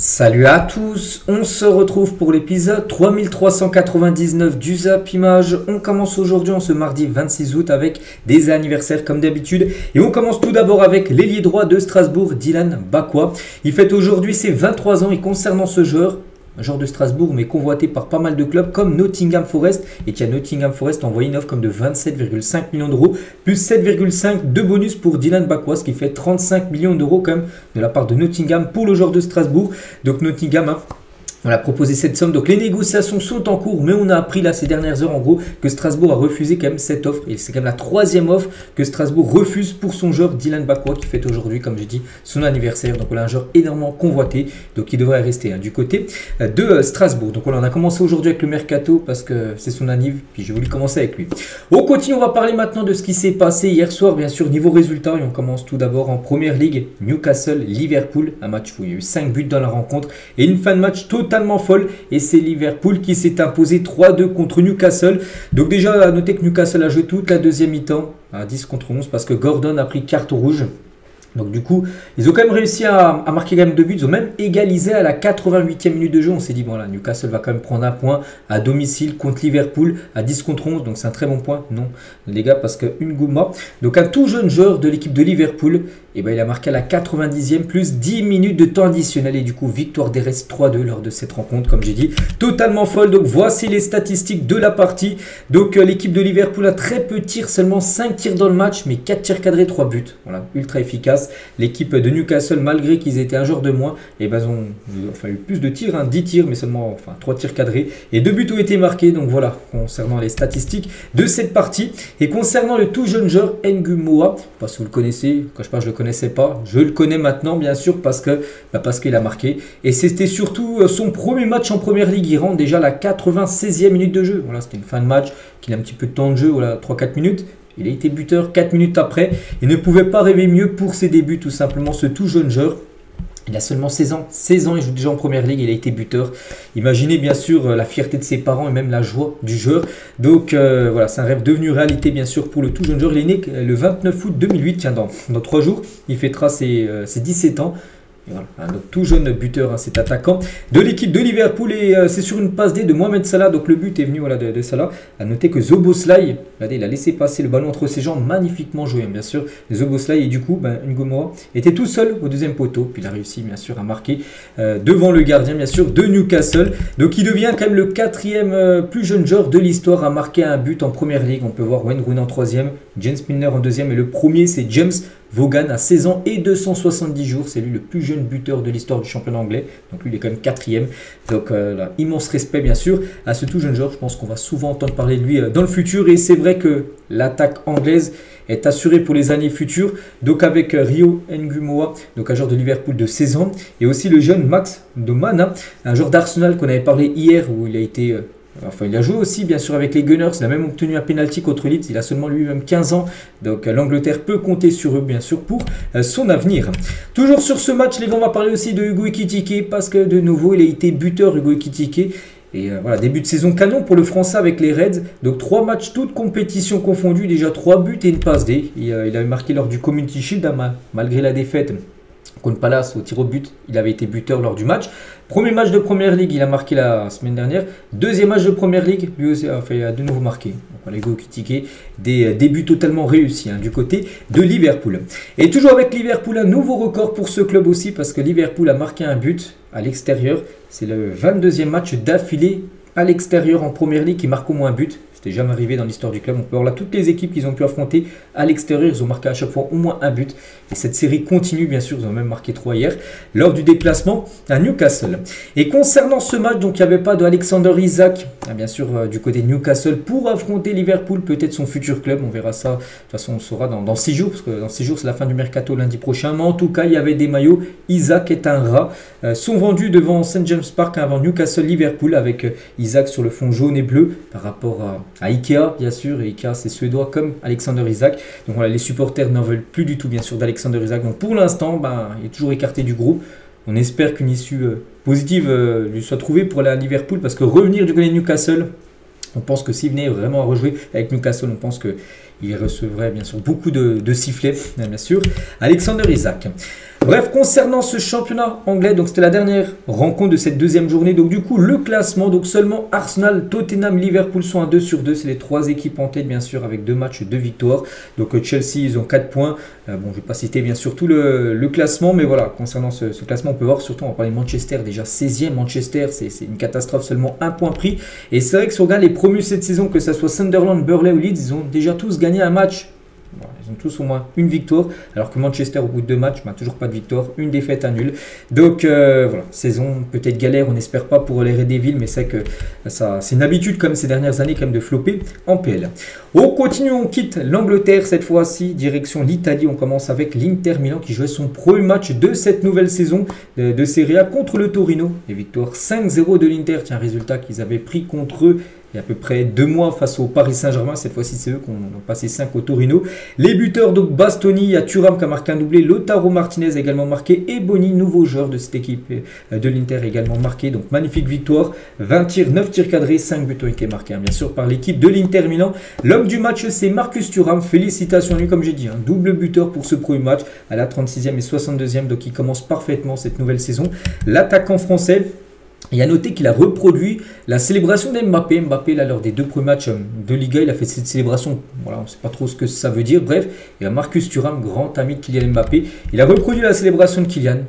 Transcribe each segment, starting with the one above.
Salut à tous, on se retrouve pour l'épisode 3399 du Zap Image. On commence aujourd'hui en ce mardi 26 août avec des anniversaires comme d'habitude. Et on commence tout d'abord avec l'ailier droit de Strasbourg, Dylan Bakwa. Il fête aujourd'hui ses 23 ans et concernant ce joueur, un joueur de Strasbourg mais convoité par pas mal de clubs comme Nottingham Forest, et qui a Nottingham Forest envoyé une offre comme de 27,5 millions d'euros plus 7,5 de bonus pour Dylan Bakwa, ce qui fait 35 millions d'euros quand même de la part de Nottingham pour le joueur de Strasbourg. Donc Nottingham on a proposé cette somme, donc les négociations sont en cours, mais on a appris là ces dernières heures en gros que Strasbourg a refusé quand même cette offre, et c'est quand même la troisième offre que Strasbourg refuse pour son joueur Dylan Bakwa qui fête aujourd'hui, comme j'ai dit, son anniversaire. Donc on a un joueur énormément convoité, donc il devrait rester du côté de Strasbourg. Donc voilà, on a commencé aujourd'hui avec le mercato parce que c'est son anniv, puis j'ai voulu commencer avec lui. On continue, on va parler maintenant de ce qui s'est passé hier soir, bien sûr, niveau résultat, et on commence tout d'abord en première ligue, Newcastle-Liverpool, un match où il y a eu 5 buts dans la rencontre, et une fin de match totalement folle, et c'est Liverpool qui s'est imposé 3-2 contre Newcastle. Donc déjà à noter que Newcastle a joué toute la deuxième mi-temps à 10 contre 11 parce que Gordon a pris carte rouge. Donc du coup, ils ont quand même réussi à marquer quand même 2 buts. Ils ont même égalisé à la 88e minute de jeu. On s'est dit, bon là, Newcastle va quand même prendre un point à domicile contre Liverpool à 10 contre 11. Donc c'est un très bon point. Non, les gars, parce que Nguma, donc un tout jeune joueur de l'équipe de Liverpool, et ben, il a marqué à la 90e plus 10 minutes de temps additionnel. Et du coup, victoire des restes 3-2 lors de cette rencontre, comme j'ai dit. Totalement folle. Donc voici les statistiques de la partie. Donc l'équipe de Liverpool a très peu de tirs, seulement 5 tirs dans le match, mais 4 tirs cadrés, 3 buts. Voilà, ultra efficace. L'équipe de Newcastle, malgré qu'ils étaient un joueur de moins, et ben, ils ont eu plus de tirs, 10 tirs, mais seulement 3 tirs cadrés. Et 2 buts ont été marqués. Donc voilà, concernant les statistiques de cette partie. Et concernant le tout jeune joueur Ngumoa, parce que vous le connaissez, quand je parle, je le connaissais pas. Je le connais maintenant, bien sûr, parce qu'il a marqué. Et c'était surtout son premier match en première ligue. Il rentre déjà à la 96e minute de jeu. Voilà, c'était une fin de match, qu'il a un petit peu de temps de jeu, voilà, 3-4 minutes. Il a été buteur 4 minutes après. Il ne pouvait pas rêver mieux pour ses débuts, tout simplement, ce tout jeune joueur. Il a seulement 16 ans. 16 ans, il joue déjà en première ligue, il a été buteur. Imaginez bien sûr la fierté de ses parents et même la joie du joueur. Donc voilà, c'est un rêve devenu réalité bien sûr pour le tout jeune joueur. Il est né le 29 août 2008, tiens, dans 3 jours. Il fêtera ses 17 ans. Et voilà, un tout jeune buteur, cet attaquant de l'équipe de Liverpool, et c'est sur une passe D de Mohamed Salah. Donc le but est venu voilà, de Salah. À noter que Szoboszlai, regardez, il a laissé passer le ballon entre ses jambes, magnifiquement joué bien sûr, Szoboszlai, et du coup Ngumoa était tout seul au deuxième poteau, puis il a réussi bien sûr à marquer devant le gardien bien sûr de Newcastle. Donc il devient quand même le 4e plus jeune joueur de l'histoire à marquer un but en première ligue. On peut voir Wayne Rooney en 3e, James Milner en 2e, et le premier c'est James Vaughan à 16 ans et 270 jours. C'est lui le plus jeune buteur de l'histoire du championnat anglais. Donc lui, il est quand même 4e. Donc là, immense respect bien sûr à ce tout jeune joueur. Je pense qu'on va souvent entendre parler de lui dans le futur. Et c'est vrai que l'attaque anglaise est assurée pour les années futures. Donc avec Rio Ngumoa, donc un joueur de Liverpool de 16 ans. Et aussi le jeune Max Domana, un joueur d'Arsenal qu'on avait parlé hier, où il a été... Enfin, il a joué aussi bien sûr avec les Gunners, il a même obtenu un penalty contre Leeds, il a seulement lui-même 15 ans, donc l'Angleterre peut compter sur eux bien sûr pour son avenir. Toujours sur ce match, les gars, on va parler aussi de Hugo Ekitike, parce que de nouveau il a été buteur, Hugo Ekitike. Et voilà, début de saison canon pour le Français avec les Reds. Donc 3 matchs, toutes compétitions confondues, déjà 3 buts et une passe D. Il avait marqué lors du Community Shield, malgré la défaite contre Palace au tir au but, il avait été buteur lors du match. Premier match de Première Ligue, il a marqué la semaine dernière. Deuxième match de Première Ligue, lui aussi il a de nouveau marqué. Donc voilà, Hugo Ekitike, des débuts totalement réussis du côté de Liverpool. Et toujours avec Liverpool, un nouveau record pour ce club aussi, parce que Liverpool a marqué un but à l'extérieur. C'est le 22e match d'affilée à l'extérieur en Première Ligue qui marque au moins un but. C'était jamais arrivé dans l'histoire du club. On peut voir là toutes les équipes qu'ils ont pu affronter à l'extérieur. Ils ont marqué à chaque fois au moins un but. Et cette série continue, bien sûr. Ils ont même marqué 3 hier lors du déplacement à Newcastle. Et concernant ce match, donc il n'y avait pas de Alexander Isak, bien sûr, du côté de Newcastle pour affronter Liverpool, peut-être son futur club. On verra ça. De toute façon, on le saura dans 6 jours, parce que dans 6 jours, c'est la fin du mercato lundi prochain. Mais en tout cas, il y avait des maillots. Isak est un rat. Sont vendus devant St. James Park, avant Newcastle-Liverpool, avec Isak sur le fond jaune et bleu par rapport à Ikea, bien sûr, et Ikea c'est suédois comme Alexander Isak. Donc voilà, les supporters n'en veulent plus du tout bien sûr d'Alexander Isak. Donc pour l'instant, il est toujours écarté du groupe. On espère qu'une issue positive lui soit trouvée pour aller à Liverpool, parce que revenir du côté de Newcastle, on pense que s'il venait vraiment à rejouer avec Newcastle, on pense qu'il recevrait bien sûr beaucoup de sifflets, bien sûr. Alexander Isak. Bref, concernant ce championnat anglais, donc c'était la dernière rencontre de cette deuxième journée. Donc du coup, le classement, donc seulement Arsenal, Tottenham, Liverpool sont à 2 sur 2. C'est les 3 équipes en tête, bien sûr, avec 2 matchs, 2 victoires. Donc Chelsea, ils ont 4 points. Bon, je ne vais pas citer bien sûr tout le classement, mais voilà, concernant ce classement, on peut voir surtout, on va parler de Manchester, déjà 16e. Manchester, c'est une catastrophe, seulement 1 point pris. Et c'est vrai que si on regarde les promus cette saison, que ce soit Sunderland, Burnley ou Leeds, ils ont déjà tous gagné un match. Bon, ils ont tous au moins une victoire, alors que Manchester, au bout de 2 matchs, toujours pas de victoire, une défaite, un nul. Donc voilà, saison peut-être galère, on n'espère pas pour les Red Devils, mais c'est que c'est une habitude comme ces dernières années quand même de flopper en PL. On continue, on quitte l'Angleterre cette fois-ci, direction l'Italie. On commence avec l'Inter Milan qui jouait son premier match de cette nouvelle saison de Serie A contre le Torino. Et victoire 5-0 de l'Inter, un résultat qu'ils avaient pris contre eux il y a à peu près 2 mois face au Paris Saint-Germain. Cette fois-ci, c'est eux qui ont passé 5 au Torino. Les buteurs, donc Bastoni, il y a Thuram qui a marqué un doublé, Lautaro Martinez a également marqué et Boni, nouveau joueur de cette équipe de l'Inter, également marqué. Donc magnifique victoire, 20 tirs, 9 tirs cadrés, 5 buts ont été marqués, bien sûr, par l'équipe de l'Inter Milan. L'homme du match, c'est Marcus Thuram. Félicitations à lui, comme j'ai dit, un double buteur pour ce premier match à la 36e et 62e. Donc il commence parfaitement cette nouvelle saison. L'attaquant français, il a noté qu'il a reproduit la célébration d'Mbappé. Mbappé, là, lors des 2 premiers matchs de Liga, il a fait cette célébration. Voilà, on ne sait pas trop ce que ça veut dire. Bref, il y a Marcus Thuram, grand ami de Kylian Mbappé. Il a reproduit la célébration de Kylian.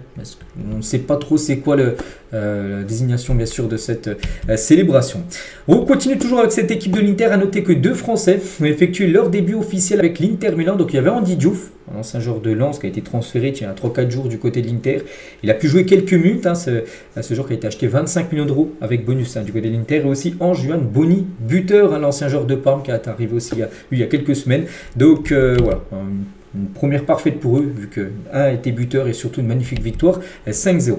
On ne sait pas trop c'est quoi la désignation, bien sûr, de cette célébration. On continue toujours avec cette équipe de l'Inter. À noter que 2 Français ont effectué leur début officiel avec l'Inter Milan. Donc, il y avait Andy Diouf, un ancien joueur de Lens qui a été transféré il y a 3-4 jours du côté de l'Inter. Il a pu jouer quelques minutes, ce joueur qui a été acheté 25 millions d'euros avec bonus du côté de l'Inter. Et aussi Ange-Juan Boni, buteur, l'ancien joueur de Parme qui est arrivé aussi il y a quelques semaines. Donc voilà, une première parfaite pour eux, vu que un était buteur et surtout une magnifique victoire, 5-0.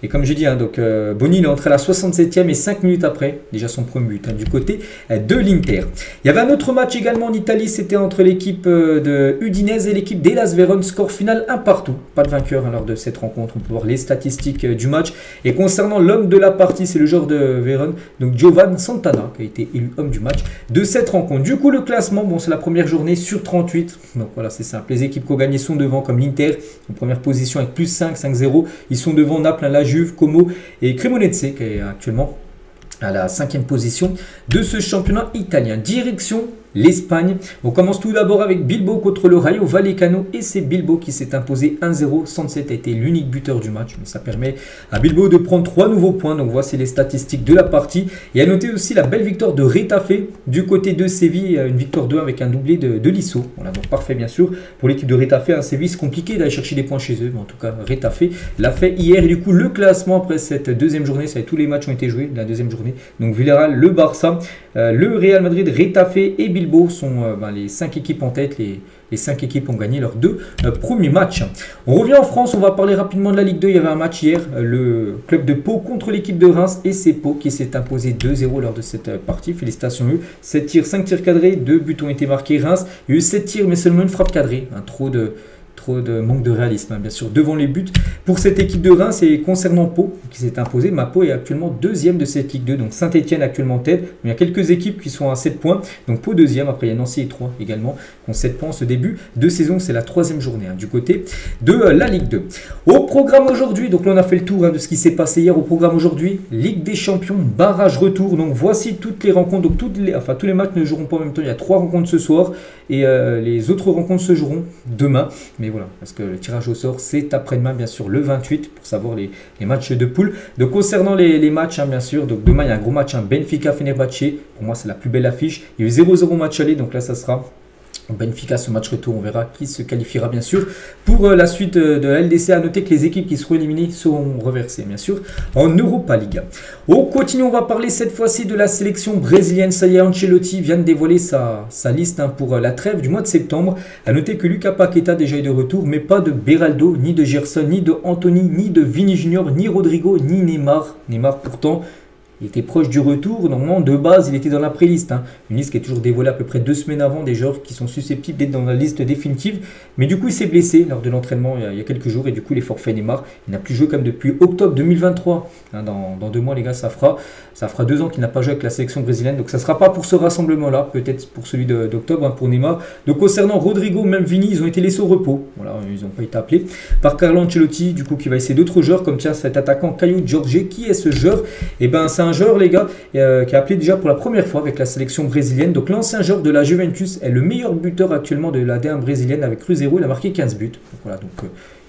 Et comme j'ai dit, donc Boni il est entré à la 67e et 5 minutes après, déjà son premier but du côté de l'Inter. Il y avait un autre match également en Italie, c'était entre l'équipe de Udinese et l'équipe d'Hellas Vérone, score final 1 partout. Pas de vainqueur lors de cette rencontre, on peut voir les statistiques du match. Et concernant l'homme de la partie, c'est le joueur de Vérone, donc Giovan Santana, qui a été élu homme du match de cette rencontre. Du coup, le classement, bon, c'est la première journée sur 38, donc voilà, c'est simple. Les équipes qui ont gagné sont devant, comme l'Inter en première position avec plus 5, 5-0. Ils sont devant Naples, la Juve, Como et Cremonese qui est actuellement à la 5e position de ce championnat italien. Direction l'Espagne. On commence tout d'abord avec Bilbao contre le Rayo Vallecano et c'est Bilbao qui s'est imposé 1-0. Sanset a été l'unique buteur du match, mais ça permet à Bilbao de prendre 3 nouveaux points. Donc voici les statistiques de la partie. Et à noter aussi la belle victoire de Retafe du côté de Séville, une victoire 2 avec un doublé de Lisso. Voilà, donc parfait bien sûr pour l'équipe de Retafe. Séville, c'est compliqué d'aller chercher des points chez eux, mais en tout cas Retafe l'a fait hier. Et du coup le classement après cette deuxième journée, ça, tous les matchs ont été joués la deuxième journée. Donc Villarreal, le Barça, le Real Madrid, Retafe et Bilbao sont les 5 équipes en tête. Les 5 équipes ont gagné leurs 2 premiers matchs. On revient en France, on va parler rapidement de la Ligue 2. Il y avait un match hier, le club de Pau contre l'équipe de Reims et c'est Pau qui s'est imposé 2-0 lors de cette partie. Félicitations à eux. 7 tirs, 5 tirs cadrés, 2 buts ont été marqués. Reims, il y a eu 7 tirs mais seulement une frappe cadrée. Trop de manque de réalisme, bien sûr, devant les buts pour cette équipe de Reims. Et concernant Pau, qui s'est imposé, Pau est actuellement 2e de cette Ligue 2, donc Saint-Etienne actuellement en tête, mais il y a quelques équipes qui sont à 7 points, donc Pau 2e, après il y a Nancy et 3 également, qui ont 7 points en ce début de saison. C'est la 3e journée du côté de la Ligue 2. Au programme aujourd'hui, donc là on a fait le tour de ce qui s'est passé hier. Au programme aujourd'hui, Ligue des Champions, barrage retour, donc voici toutes les rencontres, donc tous les matchs ne joueront pas en même temps. Il y a 3 rencontres ce soir et les autres rencontres se joueront demain, mais voilà, parce que le tirage au sort c'est après-demain, bien sûr, le 28 pour savoir les matchs de poule. Donc concernant les matchs, bien sûr, donc demain il y a un gros match, Benfica-Fenerbahçe. Pour moi c'est la plus belle affiche. Il y a eu 0-0 match aller, donc là ça sera Benfica, ce match retour. On verra qui se qualifiera bien sûr pour la suite de la LDC. À noter que les équipes qui seront éliminées seront reversées bien sûr en Europa League. On continue, on va parler cette fois-ci de la sélection brésilienne. Ça y est, Ancelotti vient de dévoiler sa liste pour la trêve du mois de septembre. À noter que Lucas Paqueta déjà est de retour, mais pas de Beraldo, ni de Gerson, ni de Anthony, ni de Vini Junior, ni Rodrigo, ni Neymar. Neymar pourtant il était proche du retour. Normalement, de base, il était dans la pré-liste. Hein. Une liste qui est toujours dévoilée à peu près 2 semaines avant des joueurs qui sont susceptibles d'être dans la liste définitive. Mais du coup, il s'est blessé lors de l'entraînement il y a quelques jours. Et du coup, il est forfait Neymar. Il n'a plus joué comme depuis octobre 2023. Hein, dans 2 mois, les gars, ça fera 2 ans qu'il n'a pas joué avec la sélection brésilienne. Donc, ça ne sera pas pour ce rassemblement-là. Peut-être pour celui d'octobre, hein, pour Neymar. Donc, concernant Rodrigo, même Vini, ils ont été laissés au repos. Voilà, ils n'ont pas été appelés par Carlo Ancelotti. Du coup, qui va essayer d'autres joueurs. Comme tiens, cet attaquant Caio Jorge. Qui est ce joueur? Eh ben, c'est un joueur, les gars, qui a appelé déjà pour la première fois avec la sélection brésilienne. Donc l'ancien joueur de la Juventus est le meilleur buteur actuellement de la D1 brésilienne avec Cruzeiro. Il a marqué 15 buts. Donc, voilà,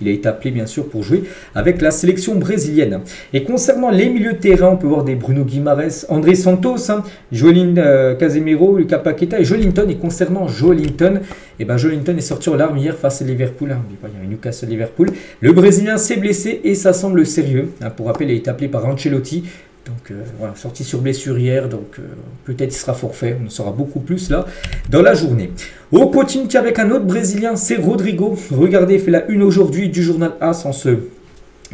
il a été appelé bien sûr pour jouer avec la sélection brésilienne. Et concernant les milieux de terrain, on peut voir des Bruno Guimaraes, André Santos, hein, Casemiro, Lucas Paqueta et Joelinton. Et concernant Joelinton, eh ben Joelinton est sorti en larmes hier face à Liverpool. Hein. Il y a Newcastle-Liverpool. Le Brésilien s'est blessé et ça semble sérieux. Hein. Pour rappel, il a été appelé par Ancelotti. Donc voilà, sorti sur blessure hier, donc peut-être il sera forfait, on en saura beaucoup plus là dans la journée. On continue avec un autre Brésilien, c'est Rodrigo. Regardez, il fait la une aujourd'hui du journal AS en ce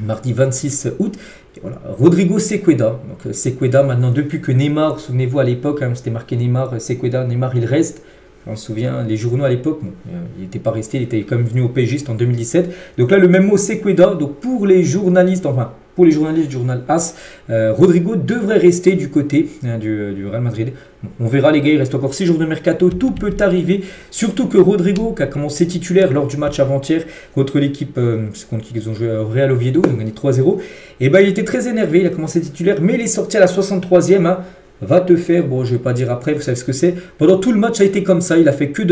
mardi 26 août. Et voilà, Rodrigo Sequeda. Donc Sequeda maintenant depuis que Neymar, souvenez-vous à l'époque, hein, c'était marqué Neymar, Sequeda, Neymar il reste. On se souvient, les journaux à l'époque, bon, il n'était pas resté, il était quand même venu au PSG en 2017. Donc là, le même mot Sequeda, donc pour les journalistes, enfin pour les journalistes du journal AS, Rodrigo devrait rester du côté du Real Madrid. Bon, on verra les gars, il reste encore 6 jours de mercato, tout peut arriver. Surtout que Rodrigo, qui a commencé titulaire lors du match avant-hier contre l'équipe, c'est contre qui ils ont joué au Real Oviedo, ils ont gagné 3-0. Et ben il était très énervé, il a commencé titulaire, mais il est sorti à la 63e. Hein, va te faire, bon je vais pas dire après, vous savez ce que c'est. Pendant tout le match ça a été comme ça, il a fait que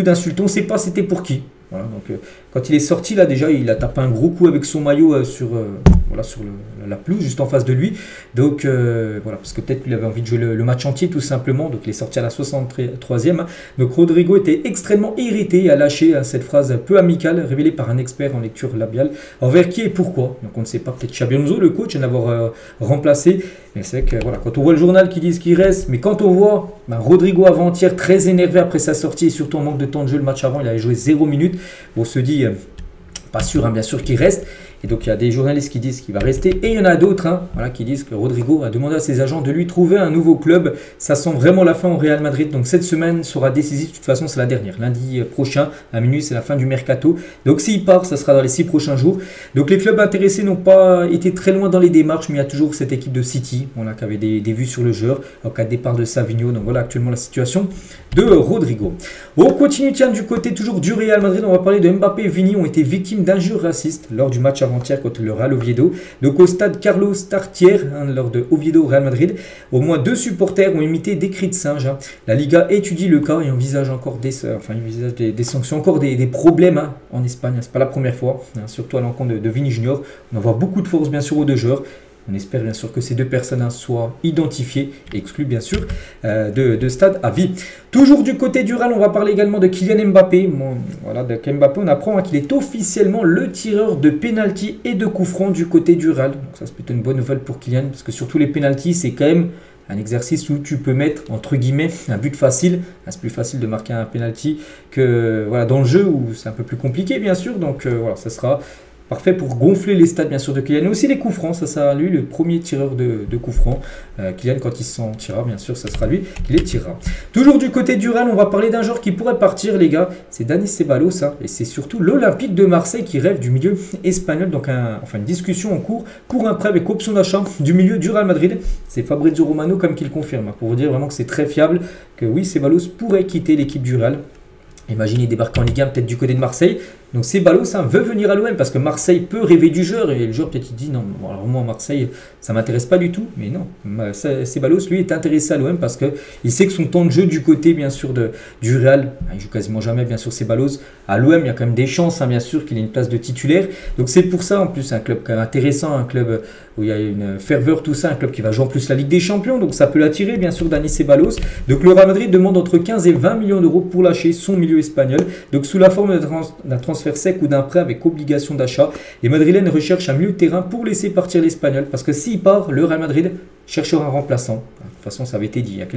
d'insultes, on ne sait pas c'était pour qui. Voilà, donc quand il est sorti là déjà, il a tapé un gros coup avec son maillot sur la pelouse juste en face de lui. Donc voilà, parce que peut-être qu'il avait envie de jouer le match entier tout simplement. Donc il est sorti à la 63e. Hein. Donc Rodrigo était extrêmement irrité et a lâché cette phrase peu amicale révélée par un expert en lecture labiale. Envers qui et pourquoi? Donc on ne sait pas, peut-être Xabi Alonso, le coach, en avoir remplacé. Mais c'est vrai que voilà, quand on voit le journal qui dit qu'il reste, mais quand on voit Rodrigo avant-hier très énervé après sa sortie et surtout en manque de temps de jeu le match avant, il avait joué 0 minutes. On se dit, pas sûr, hein, bien sûr qu'il reste. Et donc il y a des journalistes qui disent qu'il va rester. Et il y en a d'autres voilà, qui disent que Rodrigo a demandé à ses agents de lui trouver un nouveau club. Ça sent vraiment la fin au Real Madrid. Donc cette semaine sera décisive. De toute façon, c'est la dernière. Lundi prochain, à minuit, c'est la fin du mercato. Donc s'il part, ça sera dans les 6 prochains jours. Donc les clubs intéressés n'ont pas été très loin dans les démarches. Mais il y a toujours cette équipe de City voilà, qui avait des vues sur le joueur. En cas de départ de Savinho. Donc voilà actuellement la situation de Rodrigo. On continue, tiens, du côté toujours du Real Madrid. On va parler de Mbappé et Vini ont été victimes d'injures racistes lors du match avant-hier contre le Real Oviedo. Donc au stade Carlos Tartiere, lors de Oviedo Real Madrid, au moins 2 supporters ont imité des cris de singe. Hein. La Liga étudie le cas et envisage encore des sanctions, encore des problèmes en Espagne. C'est pas la première fois, surtout à l'encontre de Vini Junior. On envoie beaucoup de force bien sûr aux deux joueurs. On espère bien sûr que ces 2 personnes soient identifiées et exclues bien sûr de stade à vie. Toujours du côté du Real, on va parler également de Kylian Mbappé. Bon, voilà, de Mbappé, on apprend qu'il est officiellement le tireur de pénalty et de coup franc du côté du Real. Donc ça c'est plutôt une bonne nouvelle pour Kylian parce que surtout les pénaltys c'est quand même un exercice où tu peux mettre entre guillemets un but facile. C'est plus facile de marquer un penalty que voilà, dans le jeu où c'est un peu plus compliqué bien sûr. Donc voilà, ça sera parfait pour gonfler les stats bien sûr de Kylian. Et aussi les coups francs, ça sera lui le premier tireur de coups francs. Kylian quand il s'en tirera bien sûr, ça sera lui qui les tirera. Toujours du côté du Real, on va parler d'un joueur qui pourrait partir les gars. C'est Dani Ceballos et c'est surtout l'Olympique de Marseille qui rêve du milieu espagnol. Donc une discussion en cours pour un prêt avec option d'achat du milieu du Real Madrid. C'est Fabrizio Romano comme qui le confirme. Pour vous dire vraiment que c'est très fiable que oui Ceballos pourrait quitter l'équipe du Real. Imaginez débarquer en Ligue 1 peut-être du côté de Marseille. Donc Ceballos veut venir à l'OM parce que Marseille peut rêver du joueur et le joueur peut-être il dit non, bon, alors moi Marseille ça m'intéresse pas du tout, mais non, Ceballos lui est intéressé à l'OM parce qu'il sait que son temps de jeu du côté bien sûr du Real, il joue quasiment jamais bien sûr Ceballos, à l'OM il y a quand même des chances bien sûr qu'il ait une place de titulaire, donc c'est pour ça en plus un club quand même intéressant, un club où il y a une ferveur tout ça, un club qui va jouer en plus la Ligue des Champions, donc ça peut l'attirer bien sûr Dani Ceballos. Donc le Real Madrid demande entre 15 et 20 millions d'euros pour lâcher son milieu espagnol, donc sous la forme d'un transfert sec ou d'un prêt avec obligation d'achat. Les Madrilènes recherchent un milieu de terrain pour laisser partir l'Espagnol parce que s'il part, le Real Madrid cherchera un remplaçant. De toute façon, ça avait été dit il y a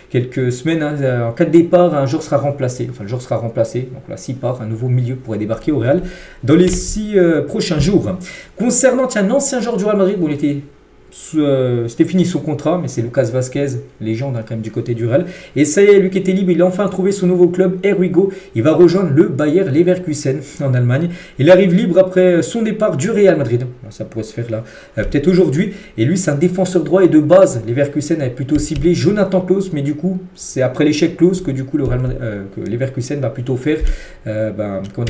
quelques semaines. En cas de départ, un joueur sera remplacé. Enfin, le joueur sera remplacé. Donc là, s'il part, un nouveau milieu pourrait débarquer au Real dans les 6 prochains jours. Concernant un ancien joueur du Real Madrid, bon, il était c'était fini son contrat, mais c'est Lucas Vazquez, légende quand même du côté du Real. Et ça y est, lui qui était libre, il a enfin trouvé son nouveau club, Here we go. Il va rejoindre le Bayer Leverkusen en Allemagne. Il arrive libre après son départ du Real Madrid. Ça pourrait se faire là, peut-être aujourd'hui. Et lui, c'est un défenseur droit et de base. Leverkusen avait plutôt ciblé Jonathan Klaus, mais du coup, c'est après l'échec Klaus que du coup que Leverkusen va plutôt faire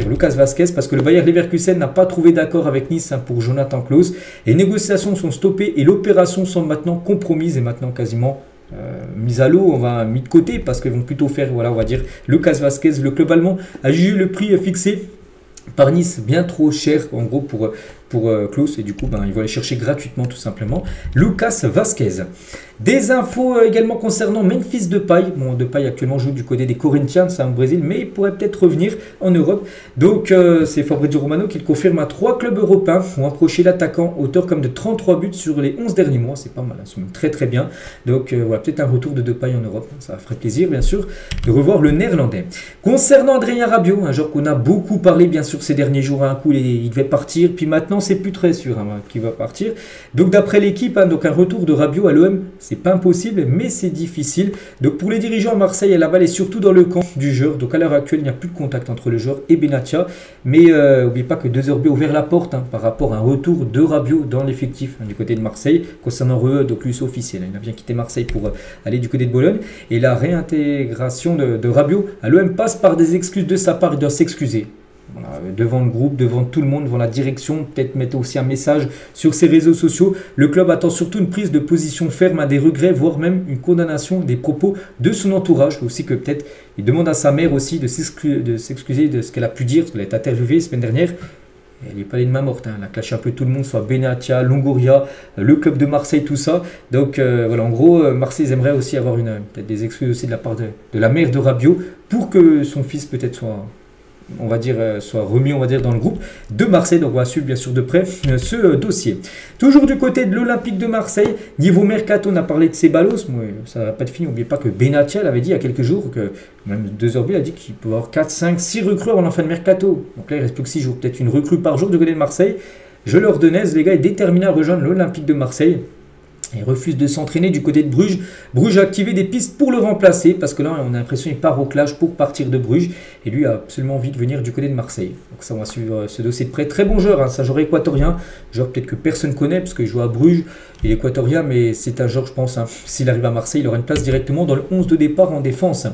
Lucas Vazquez, parce que le Bayer Leverkusen n'a pas trouvé d'accord avec Nice pour Jonathan Klaus. Les négociations sont stoppées et l'opération semble maintenant compromise et maintenant quasiment mise à l'eau, on va mis de côté parce qu'ils vont plutôt faire, voilà, on va dire Lucas Vazquez. Le club allemand a jugé le prix fixé par Nice bien trop cher en gros pour Klaus, et du coup ils vont aller chercher gratuitement tout simplement Lucas Vazquez. Des infos également concernant Memphis Depay. Bon, Depay actuellement joue du côté des Corinthians au Brésil, mais il pourrait peut-être revenir en Europe. Donc c'est Fabrizio Romano qui le confirme, à 3 clubs européens ont approché l'attaquant, auteur comme de 33 buts sur les 11 derniers mois. C'est pas mal, c'est très très bien. Donc voilà, peut-être un retour de Depay en Europe. Ça ferait plaisir bien sûr de revoir le néerlandais. Concernant Adrien Rabiot, un joueur qu'on a beaucoup parlé bien sûr ces derniers jours, un coup il devait partir, puis maintenant c'est plus très sûr qu'il va partir. Donc d'après l'équipe, donc un retour de Rabiot à l'OM, c'est pas impossible, mais c'est difficile. Donc pour les dirigeants à Marseille, la balle est surtout dans le camp du joueur. Donc à l'heure actuelle, il n'y a plus de contact entre le joueur et Benatia. Mais n'oubliez pas que 2RB a ouvert la porte par rapport à un retour de Rabiot dans l'effectif du côté de Marseille. Concernant Reux, donc lui c'est officiel. Il a bien quitté Marseille pour aller du côté de Bologne. Et la réintégration de Rabiot à l'OM passe par des excuses de sa part. Il doit s'excuser. Voilà, devant le groupe, devant tout le monde, devant la direction, peut-être mettre aussi un message sur ses réseaux sociaux. Le club attend surtout une prise de position ferme, à des regrets, voire même une condamnation des propos de son entourage. Aussi que peut-être il demande à sa mère aussi de s'excuser de ce qu'elle a pu dire, parce qu'elle a été interviewée la semaine dernière. Elle n'est pas allée de main morte, elle a clashé un peu tout le monde, soit Benatia, Longoria, le club de Marseille, tout ça. Donc voilà, en gros, Marseille aimerait aussi avoir peut-être des excuses aussi de la part de la mère de Rabiot pour que son fils peut-être soit, on va dire, soit remis, on va dire, dans le groupe de Marseille. Donc on va suivre bien sûr de près ce dossier. Toujours du côté de l'Olympique de Marseille, niveau mercato, on a parlé de Ceballos, mais ça ne va pas être fini. N'oubliez pas que Benatia l'avait dit il y a quelques jours, que même 2h, il a dit qu'il peut avoir 4, 5, 6 recrues en fin de mercato. Donc là il reste plus que 6 jours, peut-être une recrue par jour du côté de Marseille. Je leur donnais, les gars est déterminé à rejoindre l'Olympique de Marseille. Il refuse de s'entraîner du côté de Bruges. Bruges a activé des pistes pour le remplacer, parce que là on a l'impression qu'il part au clash pour partir de Bruges, et lui a absolument envie de venir du côté de Marseille. Donc ça, on va suivre ce dossier de près. Très bon joueur, c'est un joueur équatorien, joueur peut-être que personne connaît parce qu'il joue à Bruges, il est équatorien, mais c'est un joueur, je pense, s'il arrive à Marseille, il aura une place directement dans le 11 de départ en défense.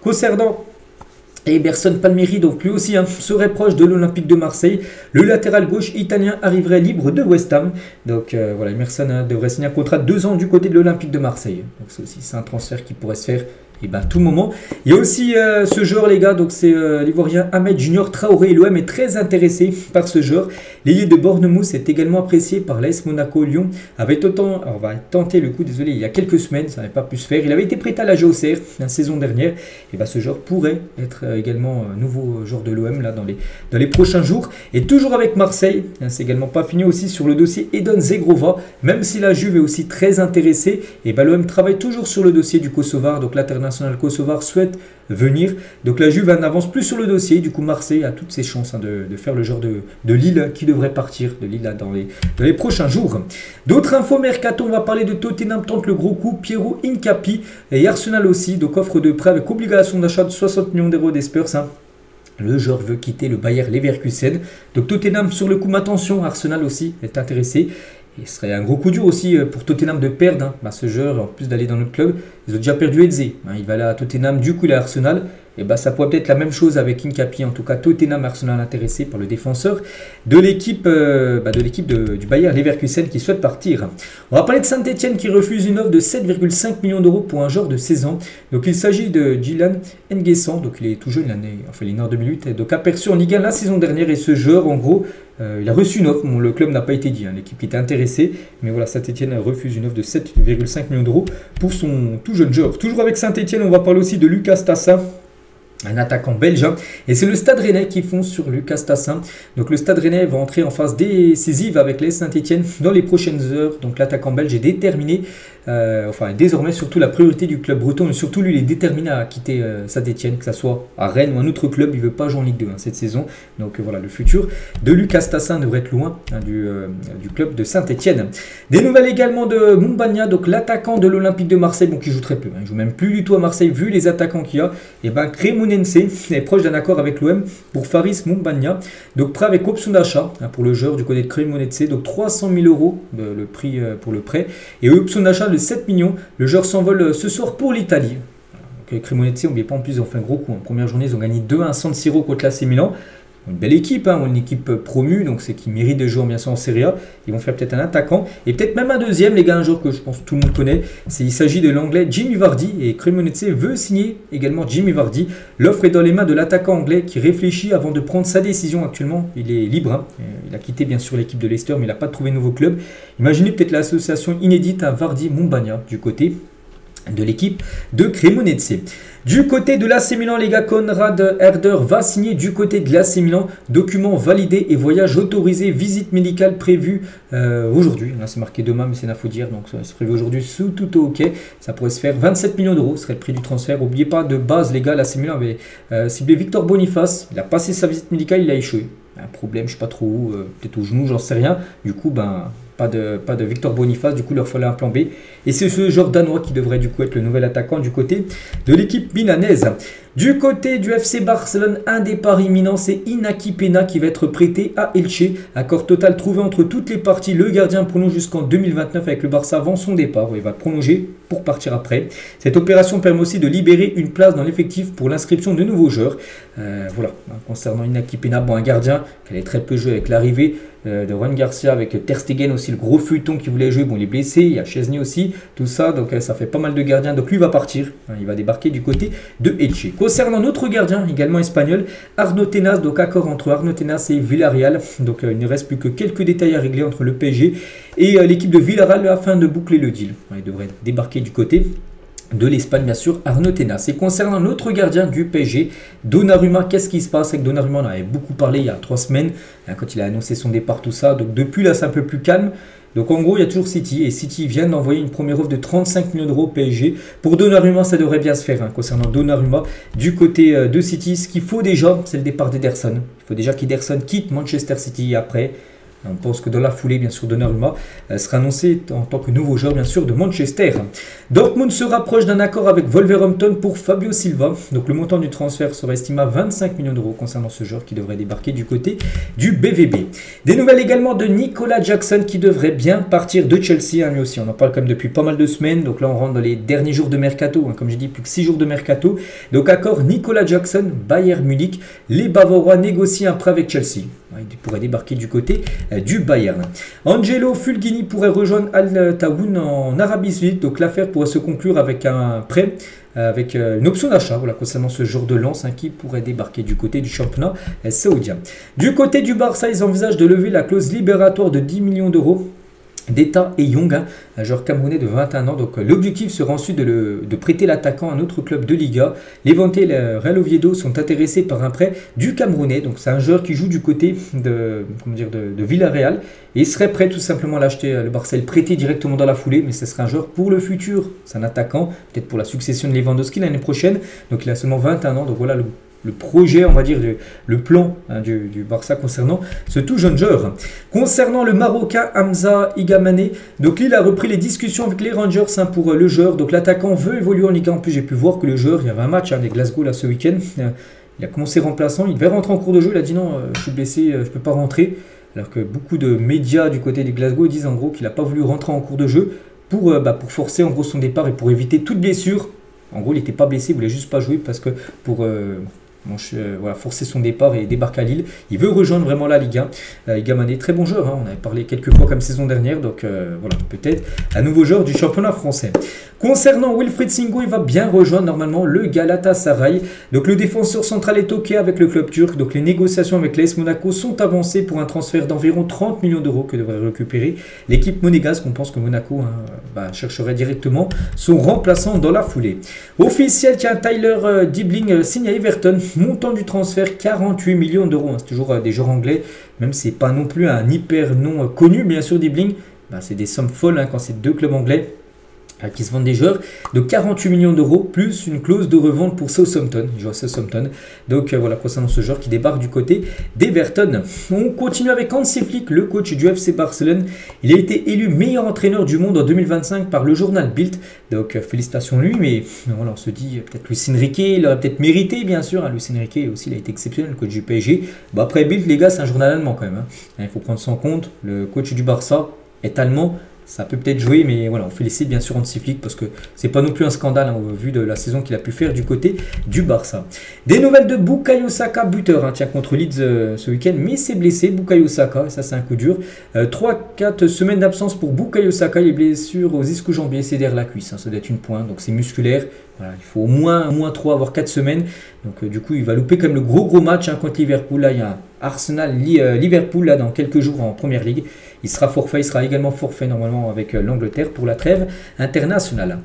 Concernant Emerson Palmieri, donc lui aussi serait proche de l'Olympique de Marseille. Le latéral gauche italien arriverait libre de West Ham. Donc voilà, Emerson devrait signer un contrat de 2 ans du côté de l'Olympique de Marseille. Donc c'est un transfert qui pourrait se faire à tout moment. Il y a aussi ce joueur, les gars, donc c'est l'Ivoirien Ahmed Junior Traoré. L'OM est très intéressé par ce joueur. L'ailier de Bournemouth est également apprécié par l'AS Monaco. Lyon avait on va tenter le coup, désolé, il y a quelques semaines, ça n'avait pas pu se faire. Il avait été prêté à la GOCR la saison dernière. Et ce joueur pourrait être également nouveau joueur de l'OM là dans les prochains jours. Et toujours avec Marseille, c'est également pas fini aussi sur le dossier Edon Zegrova. Même si la Juve est aussi très intéressée, et l'OM travaille toujours sur le dossier du Kosovar. Donc l'international kosovar souhaite venir. Donc la Juve n'avance plus sur le dossier. Du coup, Marseille a toutes ses chances de faire le genre de Lille qui devrait partir de Lille là, dans les prochains jours. D'autres infos mercato, on va parler de Tottenham tente le gros coup. Piero Hincapié et Arsenal aussi. Donc offre de prêt avec obligation d'achat de 60 millions d'euros des Spurs. Le joueur veut quitter le Bayer Leverkusen. Donc Tottenham sur le coup, mais attention, Arsenal aussi est intéressé. Et ce serait un gros coup dur aussi pour Tottenham de perdre ce joueur, en plus d'aller dans notre club. Ils ont déjà perdu Eze. Il va aller à Tottenham, du coup il est à Arsenal. Et ça pourrait peut-être la même chose avec Hincapié. En tout cas, Tottenham, Arsenal intéressé par le défenseur de l'équipe du Bayer Leverkusen qui souhaite partir. On va parler de Saint-Etienne qui refuse une offre de 7,5 millions d'euros pour un joueur de 16 ans. Donc il s'agit de Dylan Nguessan. Donc il est tout jeune, il est né en 2008. Donc aperçu en Ligue 1 la saison dernière. Et ce joueur, en gros, il a reçu une offre. Bon, le club n'a pas été dit, l'équipe qui était intéressée. Mais voilà, Saint-Etienne refuse une offre de 7,5 millions d'euros pour son tout jeune joueur. Toujours avec Saint-Etienne, on va parler aussi de Lucas Tassin. un attaquant belge, hein. Et c'est le Stade Rennais qui fonce sur Lucas Tassin. Donc le Stade Rennais va entrer en phase décisive avec les Saint-Etienne dans les prochaines heures. Donc l'attaquant belge est déterminé, désormais surtout la priorité du club breton, et surtout lui il est déterminé à quitter Saint-Etienne, que ce soit à Rennes ou un autre club. Il ne veut pas jouer en Ligue 2 cette saison. Donc voilà, le futur de Lucas Tassin devrait être loin du club de Saint-Etienne. Des nouvelles également de Mumbagna, donc l'attaquant de l'Olympique de Marseille, bon, qui joue très peu, hein. Il joue même plus du tout à Marseille vu les attaquants qu'il y a. Et ben Cremonense est proche d'un accord avec l'OM pour Faris Mumbagna, donc prêt avec option d'achat, hein, pour le joueur du côté de Cremonense, donc 300 000 € le prix pour le prêt, et option d'achat de 7 millions. Le joueur s'envole ce soir pour l'Italie. Cremonense, n'oubliez pas, en plus ils ont fait un gros coup. En première journée, ils ont gagné 2-1 à San Siro contre l'AC Milan. Une belle équipe, hein, une équipe promue, donc c'est qui mérite de jouer bien sûr en Serie A. Ils vont faire peut-être un attaquant et peut-être même un deuxième, les gars, un joueur que je pense que tout le monde connaît. Il s'agit de l'anglais Jimmy Vardy, et Cremonense veut signer également Jimmy Vardy. L'offre est dans les mains de l'attaquant anglais qui réfléchit avant de prendre sa décision. Actuellement, il est libre, hein. Il a quitté bien sûr l'équipe de Leicester, mais il n'a pas trouvé de nouveau club. Imaginez peut-être l'association inédite à Vardy-Mumbagna du côté de l'équipe de Cremonense. Du côté de l'AC Milan, les gars, Konrad Herder va signer du côté de l'AC Milan. Document validé et voyage autorisé. Visite médicale prévue aujourd'hui. Là, c'est marqué demain, mais c'est l'info d'hier. Donc, c'est prévu aujourd'hui sous tout OK. Ça pourrait se faire. 27 millions d'euros serait le prix du transfert. N'oubliez pas, de base, les gars, l'AC Milan avait ciblé Victor Boniface. Il a passé sa visite médicale, il a échoué. Un problème, je ne sais pas trop où. Peut-être au genou, j'en sais rien. Du coup, pas de Victor Boniface, du coup il leur fallait un plan B. Et c'est ce joueur danois qui devrait du coup être le nouvel attaquant du côté de l'équipe milanaise. Du côté du FC Barcelone, un départ imminent, c'est Inaki Peña qui va être prêté à Elche. Accord total trouvé entre toutes les parties. Le gardien prolonge jusqu'en 2029 avec le Barça avant son départ. Il va prolonger pour partir après. Cette opération permet aussi de libérer une place dans l'effectif pour l'inscription de nouveaux joueurs. Voilà, concernant Inaki Peña, bon, un gardien qui allait très peu jouer avec l'arrivée de Juan Garcia, avec Ter Stegen aussi, le gros feuilleton qui voulait jouer. Bon, il est blessé, il y a Chesney aussi, tout ça, donc ça fait pas mal de gardiens. Donc lui va partir, il va débarquer du côté de Elche. Concernant notre gardien, également espagnol, Arnaud Tenas, donc accord entre Arnaud Tenas et Villarreal. Donc il ne reste plus que quelques détails à régler entre le PSG et l'équipe de Villarreal afin de boucler le deal. Il devrait débarquer du côté de l'Espagne, bien sûr, Arnaud Tenas. Et concernant notre gardien du PSG, Donnarumma, qu'est-ce qui se passe avec Donnarumma? On en avait beaucoup parlé il y a 3 semaines, quand il a annoncé son départ, tout ça. Donc depuis là, c'est un peu plus calme. Donc en gros, il y a toujours City, et City vient d'envoyer une première offre de 35 millions d'euros au PSG. Pour Donnarumma, ça devrait bien se faire, hein. Concernant Donnarumma, du côté de City, ce qu'il faut déjà, c'est le départ d'Ederson. Il faut déjà qu'Ederson quitte Manchester City après. On pense que dans la foulée, bien sûr, Donnarumma sera annoncé en tant que nouveau joueur, bien sûr, de Manchester. Dortmund se rapproche d'un accord avec Wolverhampton pour Fabio Silva. Donc le montant du transfert sera estimé à 25 millions d'euros concernant ce joueur qui devrait débarquer du côté du BVB. Des nouvelles également de Nicolas Jackson qui devrait bien partir de Chelsea, hein, lui aussi. On en parle quand même depuis pas mal de semaines. Donc là, on rentre dans les derniers jours de mercato, hein, comme j'ai dit, plus que 6 jours de mercato. Donc accord Nicolas Jackson, Bayern Munich. Les Bavarois négocient un prêt avec Chelsea. Il pourrait débarquer du côté du Bayern. Angelo Fulgini pourrait rejoindre Al Tawoun en Arabie Saoudite. Donc l'affaire pourrait se conclure avec un prêt, avec une option d'achat, voilà, concernant ce joueur de lance, hein, qui pourrait débarquer du côté du championnat saoudien. Du côté du Barça, ils envisagent de lever la clause libératoire de 10 millions d'euros d'Eta et Young, hein, un joueur camerounais de 21 ans. Donc l'objectif sera ensuite de prêter l'attaquant à un autre club de Liga. Levante et le Real Oviedo sont intéressés par un prêt du Camerounais. Donc c'est un joueur qui joue du côté de Villarreal, et il serait prêt tout simplement à l'acheter, le Barça, le prêter directement dans la foulée, mais ce serait un joueur pour le futur. C'est un attaquant, peut-être pour la succession de Lewandowski l'année prochaine. Donc il a seulement 21 ans, donc voilà le projet, on va dire, le plan, hein, du Barça concernant ce tout jeune joueur. Concernant le Marocain Hamza Igamane, donc il a repris les discussions avec les Rangers, hein, pour le joueur. Donc l'attaquant veut évoluer en Ligue 1. En plus, j'ai pu voir que le joueur, il y avait un match, hein, des Glasgow là ce week-end. Il a commencé remplaçant, il devait rentrer en cours de jeu. Il a dit non, je suis blessé, je ne peux pas rentrer. Alors que beaucoup de médias du côté des Glasgow disent en gros qu'il n'a pas voulu rentrer en cours de jeu pour forcer en gros son départ et pour éviter toute blessure. En gros, il n'était pas blessé, il voulait juste pas jouer parce que pour voilà, forcer son départ et débarque à Lille. Il veut rejoindre vraiment la Ligue 1. Gamane, très bon joueur, hein, on avait parlé quelques fois comme saison dernière, donc voilà, peut-être un nouveau joueur du championnat français. Concernant Wilfried Singo, il va bien rejoindre normalement le Galatasaray. Donc le défenseur central est OK avec le club turc. Donc les négociations avec l'AS Monaco sont avancées pour un transfert d'environ 30 millions d'euros que devrait récupérer l'équipe monégasque. On pense que Monaco chercherait directement son remplaçant dans la foulée. Officiel, tiens, Tyler Dibling signe à Everton. Montant du transfert 48 millions d'euros. C'est toujours des joueurs anglais, même si c'est pas non plus un hyper nom connu, bien sûr, Dibling. C'est des sommes folles quand c'est deux clubs anglais qui se vendent des joueurs de 48 millions d'euros plus une clause de revente pour Southampton. Il joue à Southampton. Donc voilà concernant ce joueur qui débarque du côté d'Everton. On continue avec Hansi Flick, le coach du FC Barcelone. Il a été élu meilleur entraîneur du monde en 2025 par le journal Bild. Donc félicitations lui, mais voilà, on se dit peut-être Luis Enrique, il aurait peut-être mérité bien sûr. Luis Enrique aussi, il a été exceptionnel, le coach du PSG. Après Bild, les gars, c'est un journal allemand quand même. Il faut prendre ça en compte. Le coach du Barça est allemand. Ça peut peut-être jouer, mais voilà, on félicite bien sûr Hansi Flick parce que c'est pas non plus un scandale au vu de la saison qu'il a pu faire du côté du Barça. Des nouvelles de Bukayo Saka, buteur, tiens, contre Leeds ce week-end, mais c'est blessé, Bukayo Saka, ça c'est un coup dur. 3-4 semaines d'absence pour Bukayo Saka, les blessures aux ischio-jambiers, c'est derrière la cuisse, ça doit être une pointe, donc c'est musculaire. Voilà, il faut au moins 3 voire 4 semaines. Donc du coup il va louper comme le gros match contre Liverpool. Là il y a Arsenal Liverpool là dans quelques jours en Première Ligue. Il sera forfait, il sera également forfait normalement avec l'Angleterre pour la trêve internationale.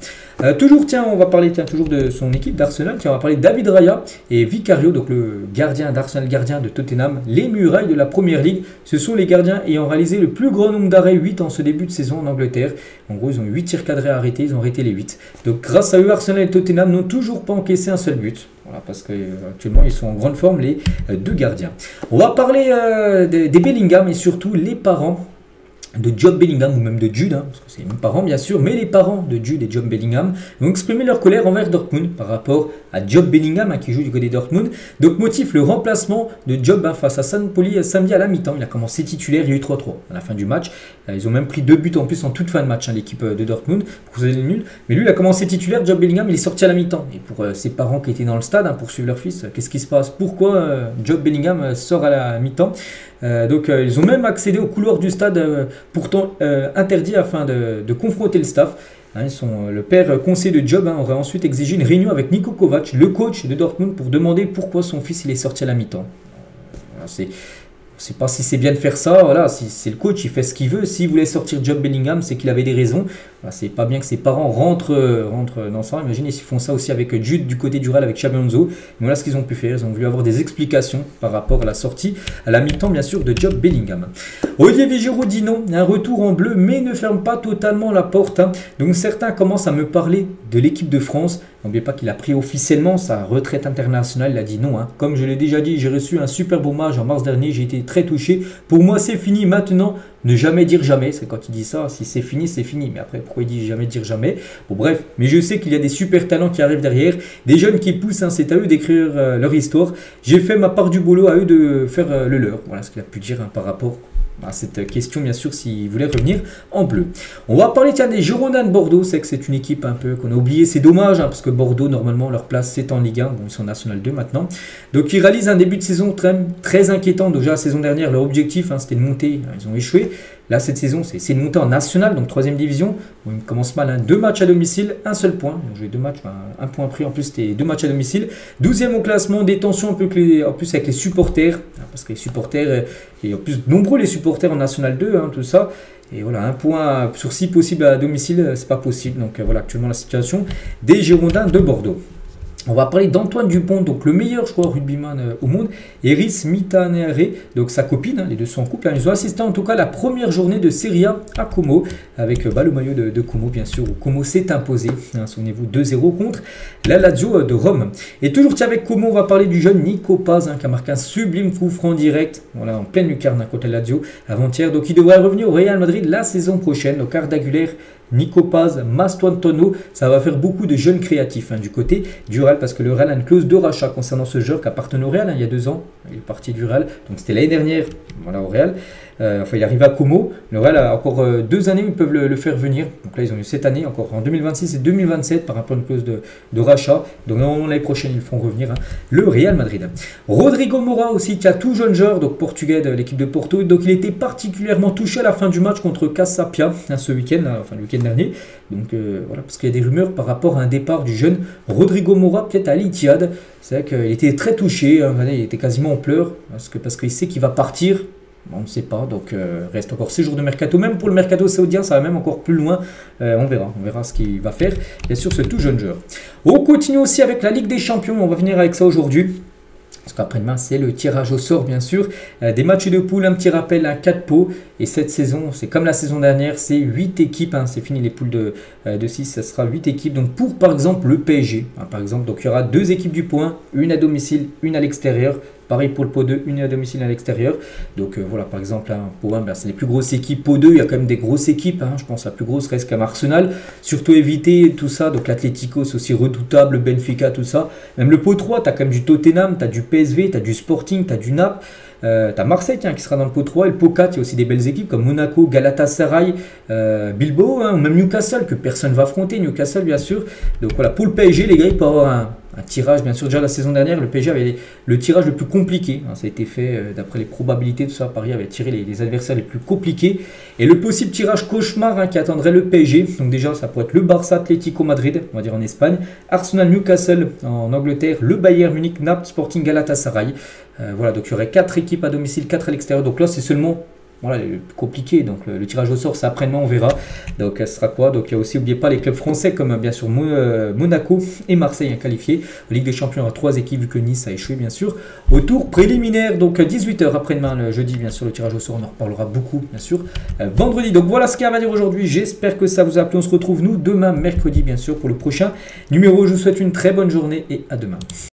Toujours tiens, on va parler toujours de son équipe d'Arsenal. Tiens, on va parler de David Raya et Vicario, donc le gardien d'Arsenal, gardien de Tottenham. Les murailles de la Première Ligue, ce sont les gardiens ayant réalisé le plus grand nombre d'arrêts, 8 en ce début de saison en Angleterre. En gros, ils ont eu 8 tirs cadrés arrêtés, ils ont arrêté les 8. Donc grâce à eux, Arsenal et Tottenham n'ont toujours pas encaissé un seul but. Voilà, parce qu'actuellement, ils sont en grande forme, les deux gardiens. On va parler des Bellingham et surtout les parents de Job Bellingham ou même de Jude, parce que c'est les mêmes parents bien sûr, mais les parents de Jude et Job Bellingham ont exprimé leur colère envers Dortmund par rapport à Job Bellingham qui joue du côté de Dortmund. Donc motif le remplacement de Job face à Sampoli samedi à la mi-temps. Il a commencé titulaire, il y a eu 3-3 à la fin du match. Ils ont même pris 2 buts en plus en toute fin de match, l'équipe de Dortmund, pour causer le nul. Mais lui il a commencé titulaire, Job Bellingham il est sorti à la mi-temps. Et pour ses parents qui étaient dans le stade pour suivre leur fils, qu'est-ce qui se passe? Pourquoi Job Bellingham sort à la mi-temps? Donc ils ont même accédé au couloir du stade pourtant interdit afin de confronter le staff. Le père conseiller de Job aurait ensuite exigé une réunion avec Niko Kovac, le coach de Dortmund, pour demander pourquoi son fils il est sorti à la mi-temps. Je ne sais pas si c'est bien de faire ça. Voilà, si c'est le coach, il fait ce qu'il veut. S'il voulait sortir Job Bellingham, c'est qu'il avait des raisons. Voilà, c'est pas bien que ses parents rentrent dans ça. Imaginez s'ils font ça aussi avec Jude du côté du Real, avec Xabi Alonso. Mais voilà ce qu'ils ont pu faire. Ils ont voulu avoir des explications par rapport à la sortie, à la mi-temps bien sûr, de Job Bellingham. Olivier Giroud dit non, un retour en bleu, mais ne ferme pas totalement la porte. Donc certains commencent à me parler de l'équipe de France. N'oubliez pas qu'il a pris officiellement sa retraite internationale. Il a dit non. Comme je l'ai déjà dit, j'ai reçu un super beau hommage en mars dernier. J'ai été très touché. Pour moi, c'est fini maintenant. Ne jamais dire jamais. C'est quand il dit ça. Si c'est fini, c'est fini. Mais après, pourquoi il dit jamais dire jamais? Bon, bref. Mais je sais qu'il y a des super talents qui arrivent derrière. Des jeunes qui poussent. C'est à eux d'écrire leur histoire. J'ai fait ma part du boulot. À eux de faire le leur. Voilà ce qu'il a pu dire par rapport à cette question, bien sûr, s'il voulait revenir en bleu. On va parler des Girondins de Bordeaux. C'est que c'est une équipe un peu qu'on a oublié. C'est dommage, parce que Bordeaux, normalement, leur place, c'est en Ligue 1. Bon, ils sont en National 2 maintenant. Donc, ils réalisent un début de saison très inquiétant. Déjà, la saison dernière, leur objectif, c'était de monter. Ils ont échoué. Là, cette saison, c'est une montée en National, donc 3e division. Bon, ils commencent mal. 2 matchs à domicile, un seul point. Ils ont joué 2 matchs, un point pris. En plus, c'était 2 matchs à domicile. 12e au classement, des tensions un peu en plus avec les supporters. Parce que les supporters, et en plus, nombreux les supporters en National 2, tout ça. Et voilà, un point sur 6 possible à domicile, c'est pas possible. Donc voilà actuellement la situation des Girondins de Bordeaux. On va parler d'Antoine Dupont, donc le meilleur, je crois, rugbyman au monde. Eris Mitaneare, donc sa copine, les deux sont en couple. Ils ont assisté en tout cas à la première journée de Serie A à Como, avec le maillot de Como, bien sûr, où Como s'est imposé. Souvenez-vous, 2-0 contre la Lazio de Rome. Et toujours avec Como, on va parler du jeune Nico Paz, qui a marqué un sublime coup franc direct, voilà, en pleine lucarne contre la Lazio avant-hier. Donc il devrait revenir au Real Madrid la saison prochaine, au quart d'Aguilera. Nico Paz, Mastuantono, ça va faire beaucoup de jeunes créatifs du côté du Real, parce que le Real a une clause de rachat concernant ce joueur qui appartenait au Real il y a 2 ans. Il est parti du Real, donc c'était l'année dernière, voilà, au Real. Enfin, il est arrivé à Como. Le Real a encore 2 années où ils peuvent le faire venir. Donc là, ils ont eu cette année, encore en 2026 et 2027, par rapport à une clause de rachat. Donc l'année prochaine, ils le feront revenir, hein, le Real Madrid. Rodrigo Moura aussi, qui a tout jeune joueur, donc portugais de l'équipe de Porto. Donc il était particulièrement touché à la fin du match contre Casapia, hein, ce week-end, enfin le week-end dernier. Donc voilà, parce qu'il y a des rumeurs par rapport à un départ du jeune Rodrigo Moura, peut-être à l'Itihad. C'est vrai qu'il était très touché, hein, il était quasiment en pleurs, parce qu'il sait qu'il va partir. On ne sait pas, donc reste encore 6 jours de mercato. Même pour le mercato saoudien, ça va même encore plus loin. On verra ce qu'il va faire. Bien sûr, ce tout jeune joueur. On continue aussi avec la Ligue des Champions. On va venir avec ça aujourd'hui. Parce qu'après-demain, c'est le tirage au sort, bien sûr. Des matchs de poule, un petit rappel, un 4 pots. Et cette saison, c'est comme la saison dernière, c'est 8 équipes. Hein, c'est fini les poules de 6, ça sera 8 équipes. Donc pour, par exemple, le PSG, hein, par exemple, donc il y aura 2 équipes du point, une à domicile, une à l'extérieur. Pareil pour le pot 2, une à domicile, à l'extérieur. Donc voilà, par exemple, hein, pot 1, ben, c'est les plus grosses équipes. Pot 2, il y a quand même des grosses équipes. Hein, je pense que la plus grosse reste comme Arsenal. Surtout éviter tout ça. Donc l'Atlético, c'est aussi redoutable. Benfica, tout ça. Même le pot 3, tu as quand même du Tottenham, tu as du PSV, tu as du Sporting, tu as du Naples. Tu as Marseille qui sera dans le pot 3 et le pot 4, il y a aussi des belles équipes comme Monaco, Galatasaray, Bilbao, hein, ou même Newcastle que personne ne va affronter, Newcastle bien sûr. Donc voilà, pour le PSG, les gars, il peut avoir un tirage, bien sûr. Déjà la saison dernière, le PSG avait le tirage le plus compliqué, hein, ça a été fait d'après les probabilités, tout ça. Paris avait tiré les adversaires les plus compliqués. Et le possible tirage cauchemar, hein, qui attendrait le PSG, donc déjà ça pourrait être le Barça, Atlético Madrid, on va dire en Espagne, Arsenal, Newcastle en Angleterre, le Bayern Munich, Naples, Sporting, Galatasaray. Voilà, donc il y aurait 4 équipes à domicile, 4 à l'extérieur. Donc là, c'est seulement voilà, le plus compliqué. Donc le tirage au sort, c'est après-demain, on verra. Donc ce sera quoi? Donc il y a aussi, n'oubliez pas, les clubs français comme bien sûr Monaco et Marseille, hein, qualifiés. En Ligue des Champions, il y aura 3 équipes vu que Nice a échoué, bien sûr. Au tour préliminaire, donc 18h après-demain, le jeudi, bien sûr, le tirage au sort, on en reparlera beaucoup, bien sûr. Vendredi, donc voilà ce qu'il y a à dire aujourd'hui. J'espère que ça vous a plu. On se retrouve, nous, demain, mercredi, bien sûr, pour le prochain numéro. Je vous souhaite une très bonne journée et à demain.